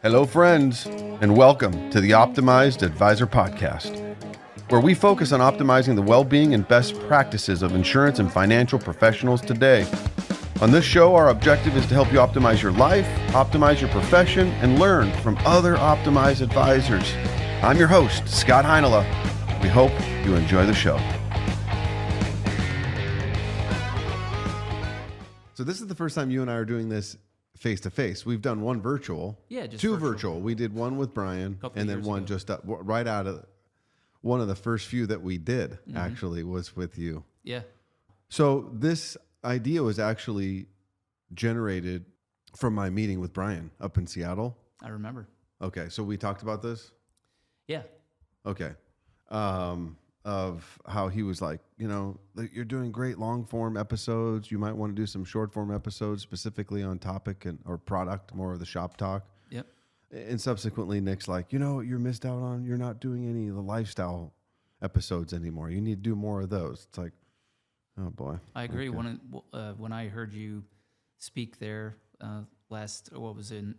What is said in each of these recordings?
Hello, friends, and welcome to the Optimized Advisor Podcast, where we focus on optimizing the well-being and best practices of insurance and financial professionals today. On this show, our objective is to help you optimize your life, optimize your profession, and learn from other optimized advisors. I'm your host, Scott Heinela. We hope you enjoy the show. So this is the first time you and I are doing this face-to-face. We've done one virtual, just two virtual. We did one with Brian, and then one just right out of one of the first few that we did, actually, was with you. Yeah. So this idea was actually generated from my meeting with Brian up in Seattle. I remember. Okay, so we talked about this? Yeah. Okay. Of how he was like, you know, you're doing great long form episodes. You might want to do some short form episodes specifically on topic or product, more of the shop talk. Yep. And subsequently, Nick's like, you know, you're missed out on. You're not doing any of the lifestyle episodes anymore. You need to do more of those. It's like, oh boy. I agree. Okay. When I heard you speak there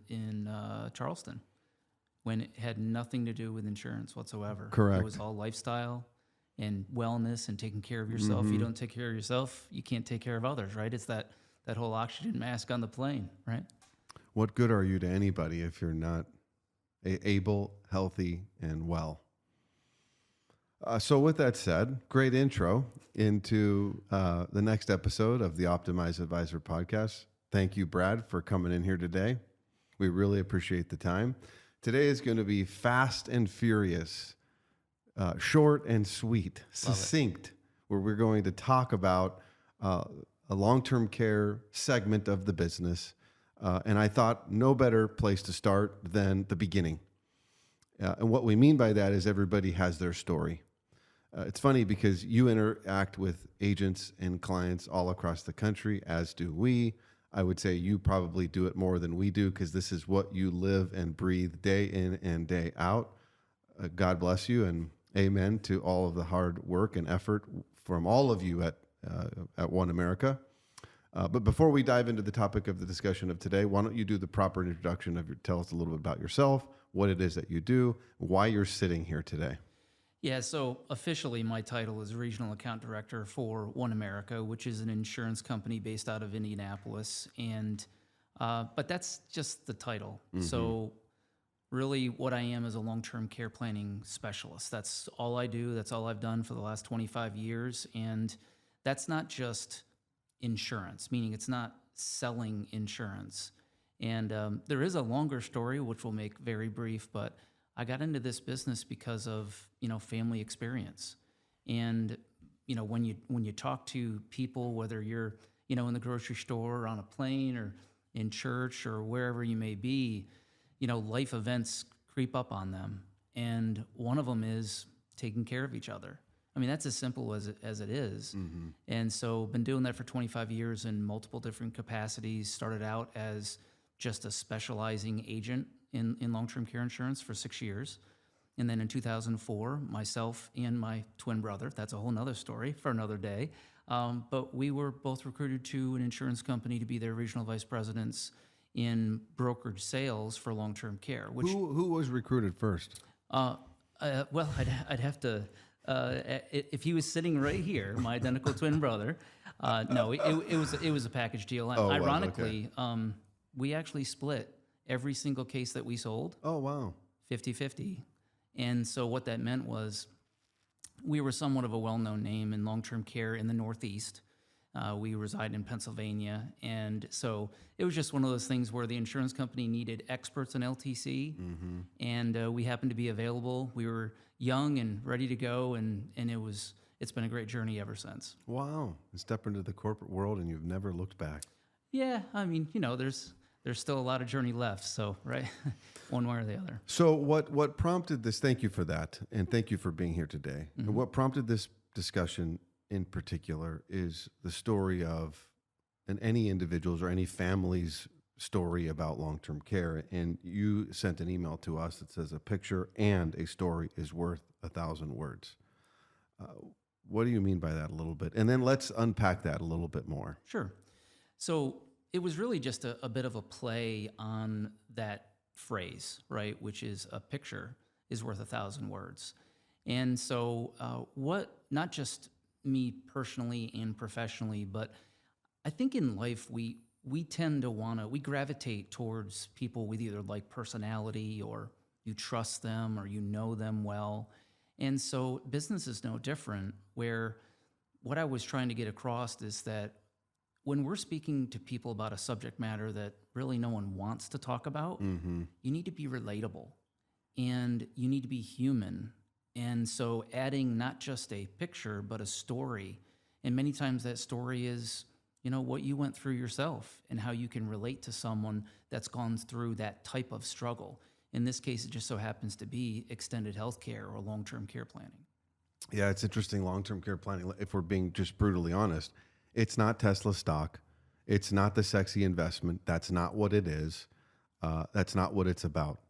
in Charleston, when it had nothing to do with insurance whatsoever. Correct. It was all lifestyle and wellness and taking care of yourself. If you don't take care of yourself, you can't take care of others, right? It's that whole oxygen mask on the plane, right? What good are you to anybody if you're not able, healthy, and well? So with that said, great intro into the next episode of the Optimized Advisor Podcast. Thank you, Brad, for coming in here today. We really appreciate the time. Today is going to be fast and furious, short and sweet, succinct, where we're going to talk about a long-term care segment of the business. And I thought no better place to start than the beginning. And what we mean by that is everybody has their story. It's funny because you interact with agents and clients all across the country, as do we. I would say you probably do it more than we do because this is what you live and breathe day in and day out. God bless you and amen to all of the hard work and effort from all of you at OneAmerica. But before we dive into the topic of the discussion of today, why don't you do the proper introduction tell us a little bit about yourself, what it is that you do, why you're sitting here today. Yeah, so officially my title is Regional Account Director for OneAmerica, which is an insurance company based out of Indianapolis. And but that's just the title. Mm-hmm. So really what I am is a long-term care planning specialist. That's all I do. That's all I've done for the last 25 years. And that's not just insurance, meaning it's not selling insurance. And there is a longer story, which we'll make very brief, but I got into this business because of, family experience. And, when you talk to people, whether you're, in the grocery store or on a plane or in church or wherever you may be, life events creep up on them. And one of them is taking care of each other. I mean, that's as simple as it is. Mm-hmm. And so been doing that for 25 years in multiple different capacities. Started out as just a specializing agent in long-term care insurance for 6 years. And then in 2004, myself and my twin brother, that's a whole nother story for another day, but we were both recruited to an insurance company to be their regional vice presidents in brokerage sales for long-term care. Which Who was recruited first? Well, I'd have to, if he was sitting right here, my identical twin brother, no, it was a package deal. Oh, ironically, okay. We actually split every single case that we sold. Oh, wow. 50-50. And so what that meant was we were somewhat of a well-known name in long-term care in the Northeast. We reside in Pennsylvania. And so it was just one of those things where the insurance company needed experts in LTC. Mm-hmm. And we happened to be available. We were young and ready to go. And it's been a great journey ever since. Wow. You step into the corporate world and you've never looked back. Yeah. I mean, there's still a lot of journey left, so, right, one way or the other. So what prompted this, thank you for that, and thank you for being here today. Mm-hmm. And what prompted this discussion in particular is the story of any individual's or any family's story about long-term care. And you sent an email to us that says a picture and a story is worth 1,000 words. What do you mean by that a little bit? And then let's unpack that a little bit more. Sure. So it was really just a bit of a play on that phrase, right? Which is a picture is worth 1,000 words. And so, not just me personally and professionally, but I think in life we tend to we gravitate towards people with either like personality or you trust them or you know them well. And so business is no different, where what I was trying to get across is that when we're speaking to people about a subject matter that really no one wants to talk about, you need to be relatable and you need to be human. And so adding not just a picture, but a story. And many times that story is, what you went through yourself and how you can relate to someone that's gone through that type of struggle. In this case, it just so happens to be extended health care or long-term care planning. Yeah, it's interesting. Long-term care planning, if we're being just brutally honest, it's not Tesla stock. It's not the sexy investment. That's not what it is. That's not what it's about.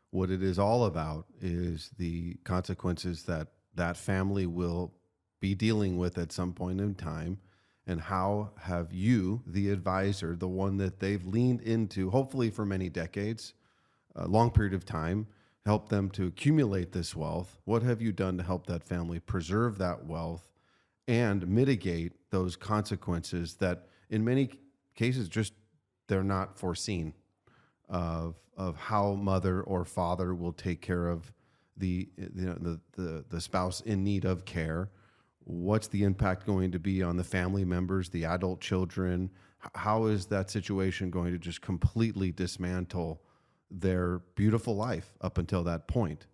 What it is all about is the consequences that that family will be dealing with at some point in time. And how have you, the advisor, the one that they've leaned into, hopefully for many decades, a long period of time, help them to accumulate this wealth? What have you done to help that family preserve that wealth and mitigate those consequences that in many cases just they're not foreseen of how mother or father will take care of the spouse in need of care? What's the impact going to be on the family members, the adult children? How is that situation going to just completely dismantle their beautiful life up until that point?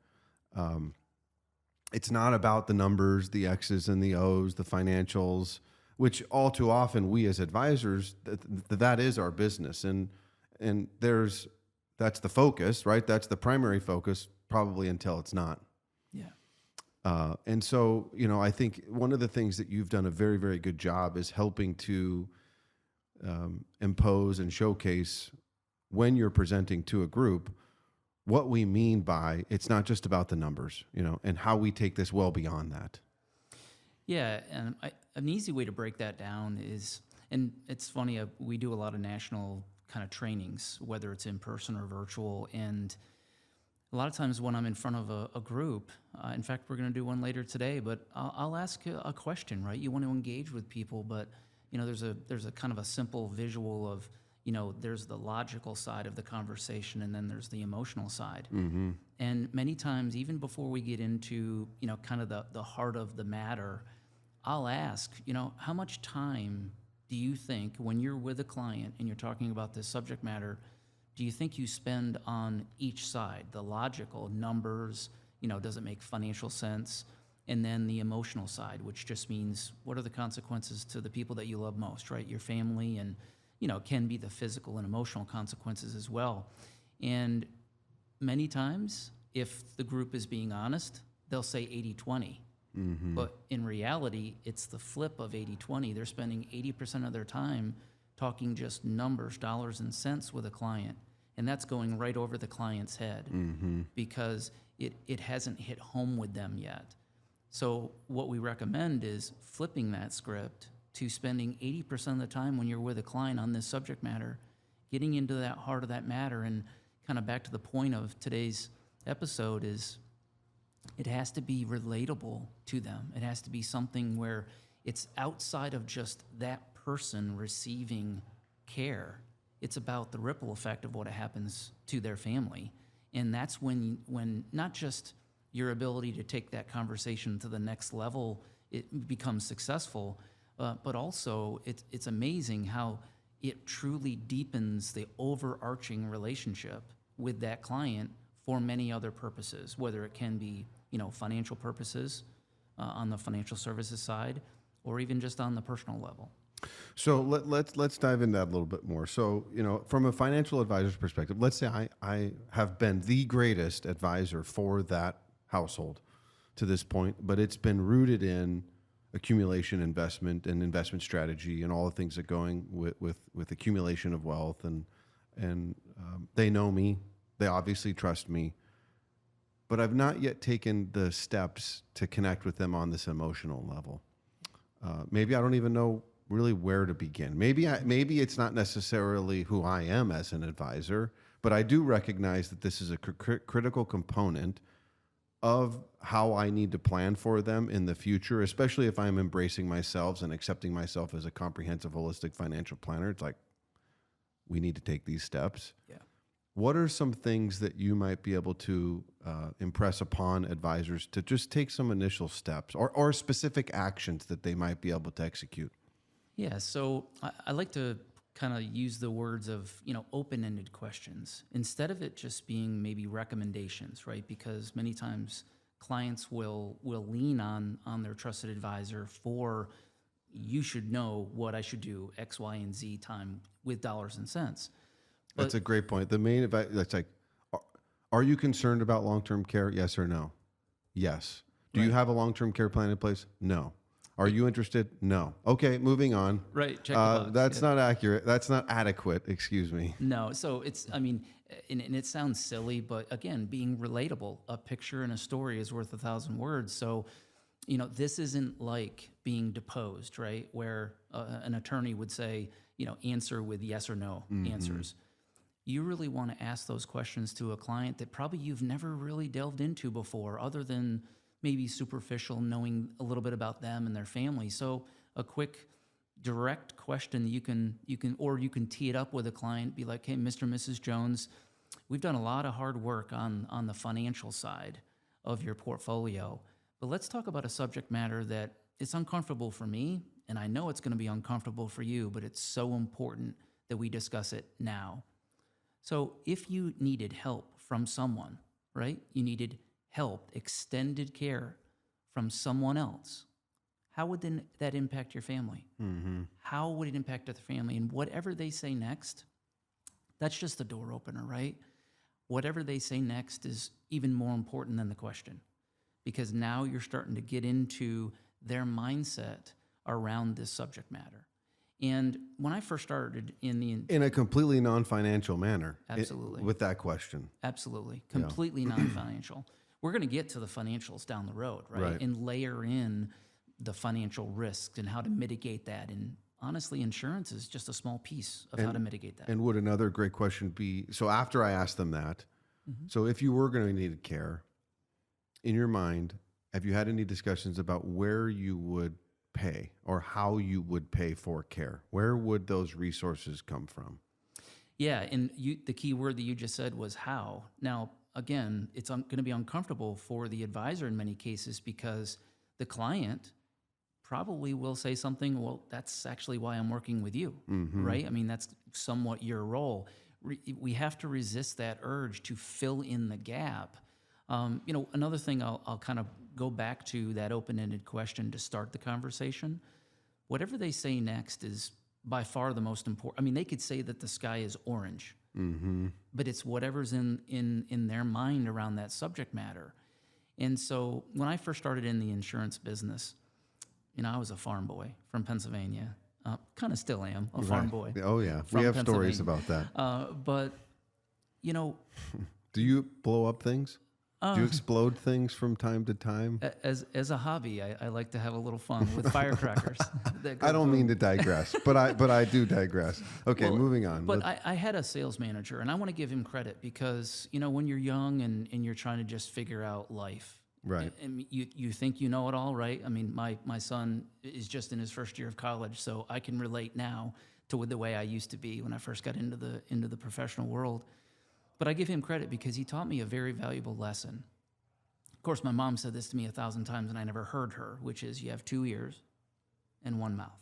It's not about the numbers, the X's and the O's, the financials, which all too often we as advisors, that is our business. And that's the focus, right? That's the primary focus, probably until it's not. Yeah. And so, I think one of the things that you've done a very, very good job is helping to impose and showcase when you're presenting to a group what we mean by it's not just about the numbers, and how we take this well beyond that. Yeah, and an easy way to break that down is, and it's funny, we do a lot of national kind of trainings, whether it's in person or virtual, and a lot of times when I'm in front of a group, in fact, we're going to do one later today, but I'll ask a question, right? You want to engage with people, but there's a kind of a simple visual of, there's the logical side of the conversation, and then there's the emotional side. Mm-hmm. And many times, even before we get into, kind of the heart of the matter, I'll ask, how much time do you think when you're with a client and you're talking about this subject matter, do you think you spend on each side, the logical numbers, does it make financial sense? And then the emotional side, which just means what are the consequences to the people that you love most, right? Your family, and, can be the physical and emotional consequences as well. And many times, if the group is being honest, they'll say 80-20. Mm-hmm. But in reality, it's the flip of 80-20. They're spending 80% of their time talking just numbers, dollars and cents with a client. And that's going right over the client's head because it hasn't hit home with them yet. So what we recommend is flipping that script to spending 80% of the time when you're with a client on this subject matter, getting into that heart of that matter. And kind of back to the point of today's episode is it has to be relatable to them. It has to be something where it's outside of just that person receiving care. It's about the ripple effect of what happens to their family. And that's when not just your ability to take that conversation to the next level, it becomes successful, but also it's amazing how it truly deepens the overarching relationship with that client for many other purposes, whether it can be, financial purposes on the financial services side, or even just on the personal level. So let's dive into that a little bit more. So, from a financial advisor's perspective, let's say I have been the greatest advisor for that household to this point, but it's been rooted in accumulation, investment, and investment strategy, and all the things that going with accumulation of wealth, and they know me, they obviously trust me, but I've not yet taken the steps to connect with them on this emotional level. Maybe I don't even know really where to begin. Maybe it's not necessarily who I am as an advisor, But I do recognize that this is a critical component of how I need to plan for them in the future, especially if I'm embracing myself and accepting myself as a comprehensive, holistic financial planner. It's like, we need to take these steps. Yeah. What are some things that you might be able to impress upon advisors to just take some initial steps or specific actions that they might be able to execute? Yeah, so I like to kind of use the words of, open-ended questions instead of it just being maybe recommendations, right? Because many times clients will lean on their trusted advisor for, you should know what I should do X, Y, and Z time with dollars and cents. That's a great point. The main advice, that's like, are you concerned about long-term care? Yes or no? Yes. Do you have a long-term care plan in place? No. Are you interested? No. Okay, moving on. Right, check the box. That's not accurate. That's not adequate. Excuse me. No, so it's, and it sounds silly, but again, being relatable, a picture and a story is worth 1,000 words. So, this isn't like being deposed, right? Where an attorney would say, answer with yes or no answers. You really want to ask those questions to a client that probably you've never really delved into before, other than maybe superficial, knowing a little bit about them and their family. So a quick, direct question you can tee it up with a client, be like, hey, Mr. and Mrs. Jones, we've done a lot of hard work on the financial side of your portfolio, but let's talk about a subject matter that is uncomfortable for me, and I know it's going to be uncomfortable for you, but it's so important that we discuss it now. So if you needed help from someone, right? You needed help, extended care from someone else. How would then that impact your family? How would it impact the family? And whatever they say next, that's just the door opener, right? Whatever they say next is even more important than the question, because now you're starting to get into their mindset around this subject matter. And when I first started in a completely non-financial manner. Absolutely. With that question. Absolutely. Completely non-financial. We're going to get to the financials down the road, right? And layer in the financial risks and how to mitigate that. And honestly, insurance is just a small piece of how to mitigate that. And would another great question be, so after I asked them that, so if you were going to need care, in your mind, have you had any discussions about where you would pay or how you would pay for care? Where would those resources come from? Yeah, and the key word that you just said was how. Now, again, it's going to be uncomfortable for the advisor in many cases, because the client probably will say something, well, that's actually why I'm working with you, right? I mean, that's somewhat your role. We have to resist that urge to fill in the gap. Another thing I'll kind of go back to that open-ended question to start the conversation. Whatever they say next is by far the most important. I mean, they could say that the sky is orange, but it's whatever's in their mind around that subject matter. And so when I first started in the insurance business, I was a farm boy from Pennsylvania. Kind of still am a farm boy. Oh, yeah. We have stories about that. But, do you blow up things? Do you explode things from time to time? As a hobby, I like to have a little fun with firecrackers. I don't mean to digress, but I do digress. Okay, moving on. But I had a sales manager, and I want to give him credit because, when you're young and you're trying to just figure out life, right? And you think you know it all, right? I mean, my son is just in his first year of college, so I can relate now to the way I used to be when I first got into the professional world. But I give him credit because he taught me a very valuable lesson. Of course, my mom said this to me 1,000 times, and I never heard her, which is you have 2 ears and 1 mouth.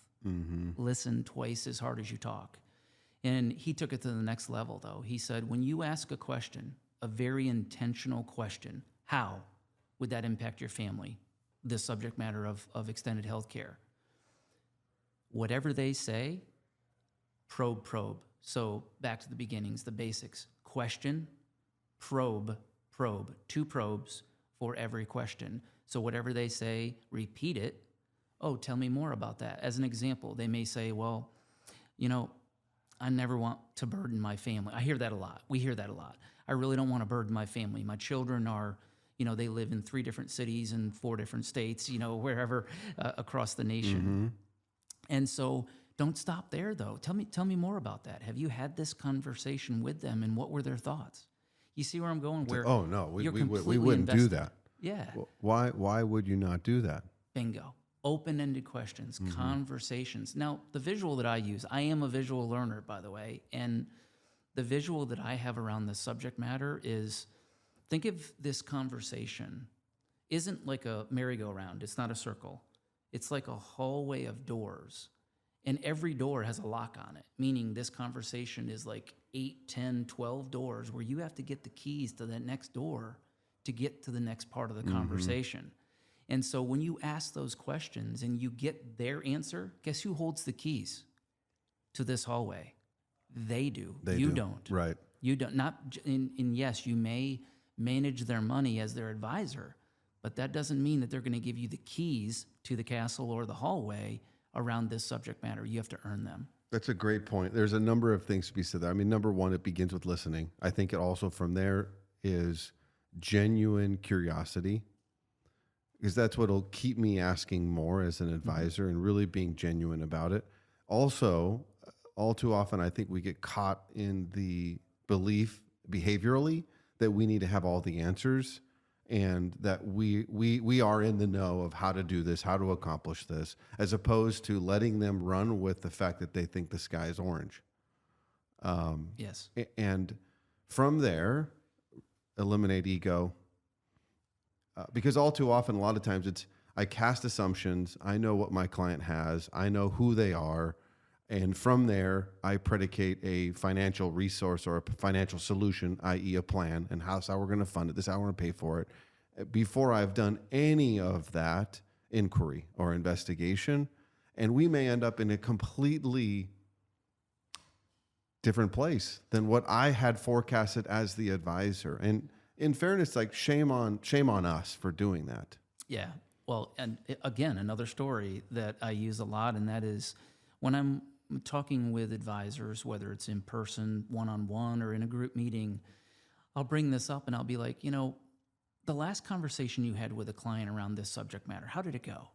Listen twice as hard as you talk. And he took it to the next level, though. He said, when you ask a question, a very intentional question, how would that impact your family, the subject matter of extended health care? Whatever they say, probe. So back to the beginnings, the basics. Question, probe. 2 probes for every question. So whatever they say, repeat it. Oh, tell me more about that. As an example, they may say, well, I never want to burden my family. I hear that a lot. We hear that a lot. I really don't want to burden my family. My children are, they live in 3 different cities and 4 different states, wherever across the nation. And so Don't stop there though. Tell me more about that. Have you had this conversation with them, and what were their thoughts? You see where I'm going? Where Oh no, we you're we completely wouldn't do invested. that. Yeah. Why would you not do that? Bingo. Open-ended questions, conversations. Now, the visual that I use, I am a visual learner, by the way, and the visual that I have around this subject matter is, think of this conversation isn't like a merry-go-round. It's not a circle. It's like a hallway of doors, and every door has a lock on it, meaning this conversation is like 8, 10, 12 doors where you have to get the keys to that next door to get to the next part of the conversation. And so when you ask those questions and you get their answer, guess who holds the keys to this hallway? They do. You don't. Right. You don't. And yes, you may manage their money as their advisor, but that doesn't mean that they're going to give you the keys to the castle or the hallway around this subject matter. You have to earn them. That's a great point. There's a number of things to be said there. I mean, number one, it begins with listening. I think it also from there is genuine curiosity, because that's what'll keep me asking more as an advisor and really being genuine about it. Also, all too often, I think we get caught in the belief behaviorally that we need to have all the answers and that we are in the know of how to do this, how to accomplish this, as opposed to letting them run with the fact that they think the sky is orange. Yes. And from there, eliminate ego. Because all too often, a lot of times it's, I cast assumptions. I know what my client has. I know who they are. And from there, I predicate a financial resource or a financial solution, i.e. a plan, and how we're going to fund it. This is how we're going to pay for it. Before I've done any of that inquiry or investigation. And we may end up in a completely different place than what I had forecasted as the advisor. And in fairness, like shame on us for doing that. Yeah. Well, and again, another story that I use a lot, and that is when I'm talking with advisors, whether it's in person, one-on-one, or in a group meeting, I'll bring this up and I'll be like, the last conversation you had with a client around this subject matter, how did it go?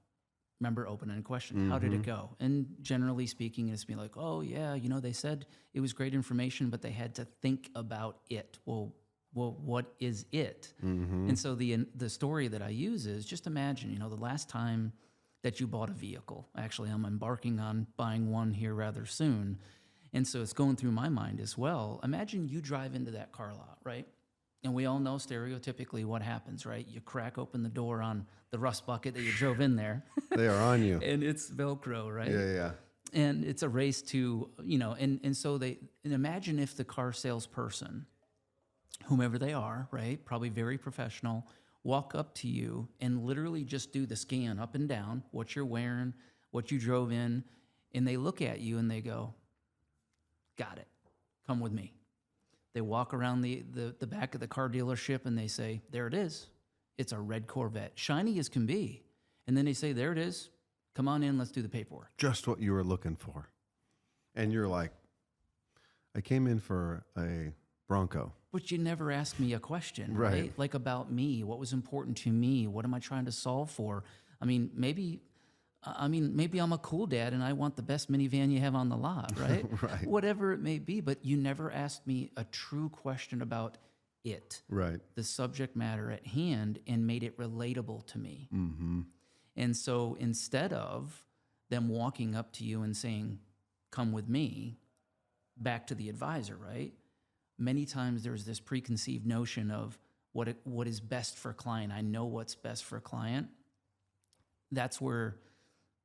Remember, open-ended question. How did it go? And generally speaking, it's be like, oh yeah, they said it was great information, but they had to think about it. Well, what is it? And so the story that I use is, just imagine, the last time that you bought a vehicle. Actually, I'm embarking on buying one here rather soon. And so it's going through my mind as well. Imagine you drive into that car lot, right? And we all know stereotypically what happens, right? You crack open the door on the rust bucket that you drove in there. They are on you. And it's Velcro, right? Yeah. And it's a race to, and so and imagine if the car salesperson, whomever they are, right, probably very professional, walk up to you and literally just do the scan up and down, what you're wearing, what you drove in, and they look at you and they go, got it, come with me. They walk around the back of the car dealership and they say, there it is. It's a red Corvette, shiny as can be. And then they say, there it is. Come on in, let's do the paperwork. Just what you were looking for. And you're like, I came in for a Bronco. But you never asked me a question, right? Like about me, what was important to me? What am I trying to solve for? Maybe I'm a cool dad and I want the best minivan you have on the lot, right? Right. Whatever it may be, but you never asked me a true question about it, right? The subject matter at hand, and made it relatable to me. And so instead of them walking up to you and saying, come with me, back to the advisor, right? Many times there's this preconceived notion of what is best for a client. I know what's best for a client. That's where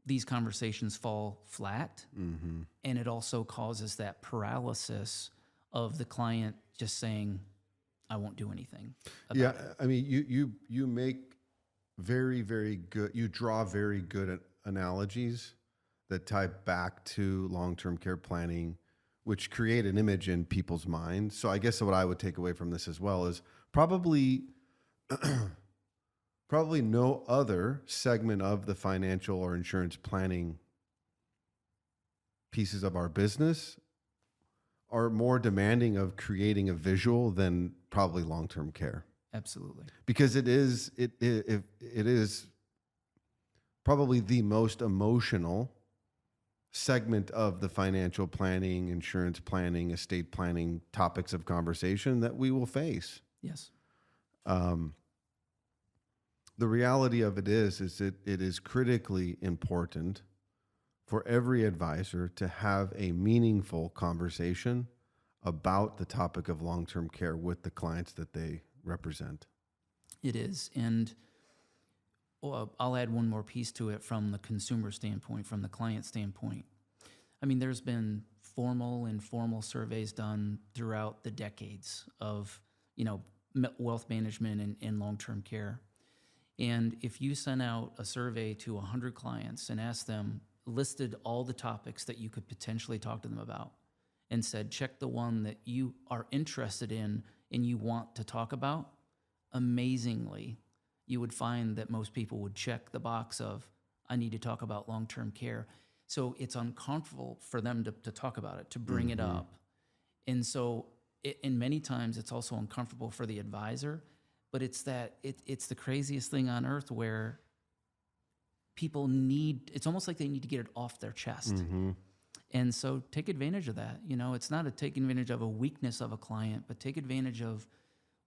these conversations fall flat. And it also causes that paralysis of the client just saying, I won't do anything about it. You make very, very good, you draw very good analogies that tie back to long-term care planning, which create an image in people's minds. So I guess what I would take away from this as well is probably no other segment of the financial or insurance planning pieces of our business are more demanding of creating a visual than probably long-term care. Absolutely. Because it is probably the most emotional segment of the financial planning, insurance planning, estate planning topics of conversation that we will face. Yes. The reality of it is that it is critically important for every advisor to have a meaningful conversation about the topic of long-term care with the clients that they represent. It is. And I'll add one more piece to it from the consumer standpoint, from the client standpoint. I mean, there's been formal and informal surveys done throughout the decades of, wealth management and long-term care. And if you sent out a survey to 100 clients and asked them, listed all the topics that you could potentially talk to them about, and said, check the one that you are interested in and you want to talk about, amazingly, you would find that most people would check the box of, I need to talk about long-term care. So it's uncomfortable for them to talk about it, to bring it up. And so, and many times it's also uncomfortable for the advisor, but it's the craziest thing on earth where people it's almost like they need to get it off their chest. And so take advantage of that. It's not taking advantage of a weakness of a client, but take advantage of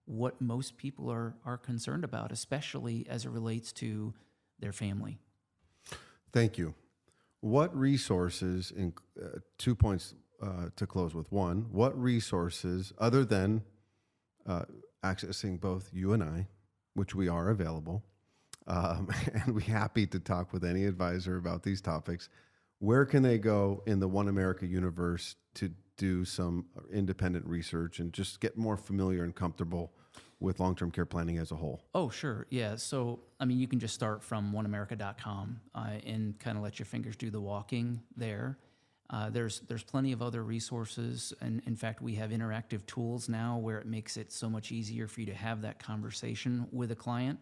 what most people are concerned about, especially as it relates to their family. Thank you. What resources, 2 points to close with. One, what resources, other than accessing both you and I, which we are available, and we're happy to talk with any advisor about these topics, where can they go in the OneAmerica universe to do some independent research and just get more familiar and comfortable with long-term care planning as a whole? Oh, sure. Yeah. So, you can just start from OneAmerica.com and kind of let your fingers do the walking there. There's plenty of other resources. And in fact, we have interactive tools now where it makes it so much easier for you to have that conversation with a client.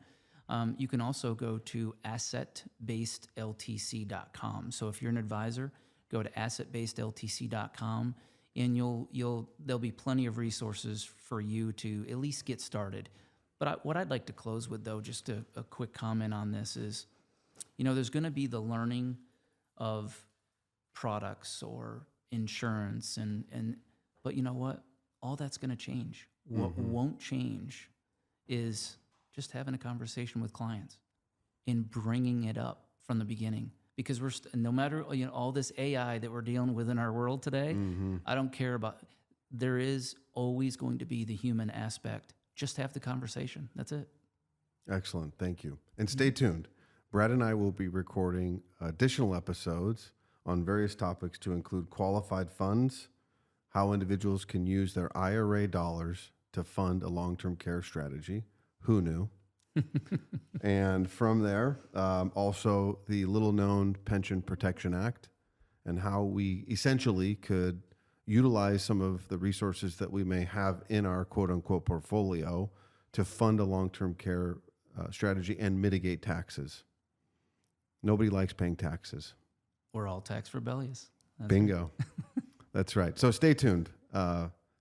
You can also go to assetbasedltc.com. So if you're an advisor, go to assetbasedltc.com, and there'll be plenty of resources for you to at least get started. But what I'd like to close with, though, just a quick comment on this is, there's going to be the learning of products or insurance, but you know what? All that's going to change. What won't change is just having a conversation with clients and bringing it up from the beginning. Because no matter all this AI that we're dealing with in our world today, I don't care about. There is always going to be the human aspect. Just have the conversation. That's it. Excellent. Thank you. And stay tuned. Brad and I will be recording additional episodes on various topics to include qualified funds, how individuals can use their IRA dollars to fund a long-term care strategy. Who knew? And from there, also the little-known Pension Protection Act and how we essentially could utilize some of the resources that we may have in our quote-unquote portfolio to fund a long-term care strategy and mitigate taxes. Nobody likes paying taxes. We're all tax rebellious. That's Bingo. That's right. So stay tuned.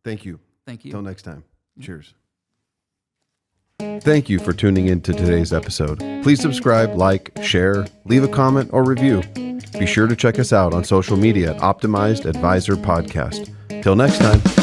Thank you. Thank you. Till next time. Cheers. Thank you for tuning in to today's episode. Please subscribe, like, share, leave a comment or review. Be sure to check us out on social media at Optimized Advisor Podcast. Till next time.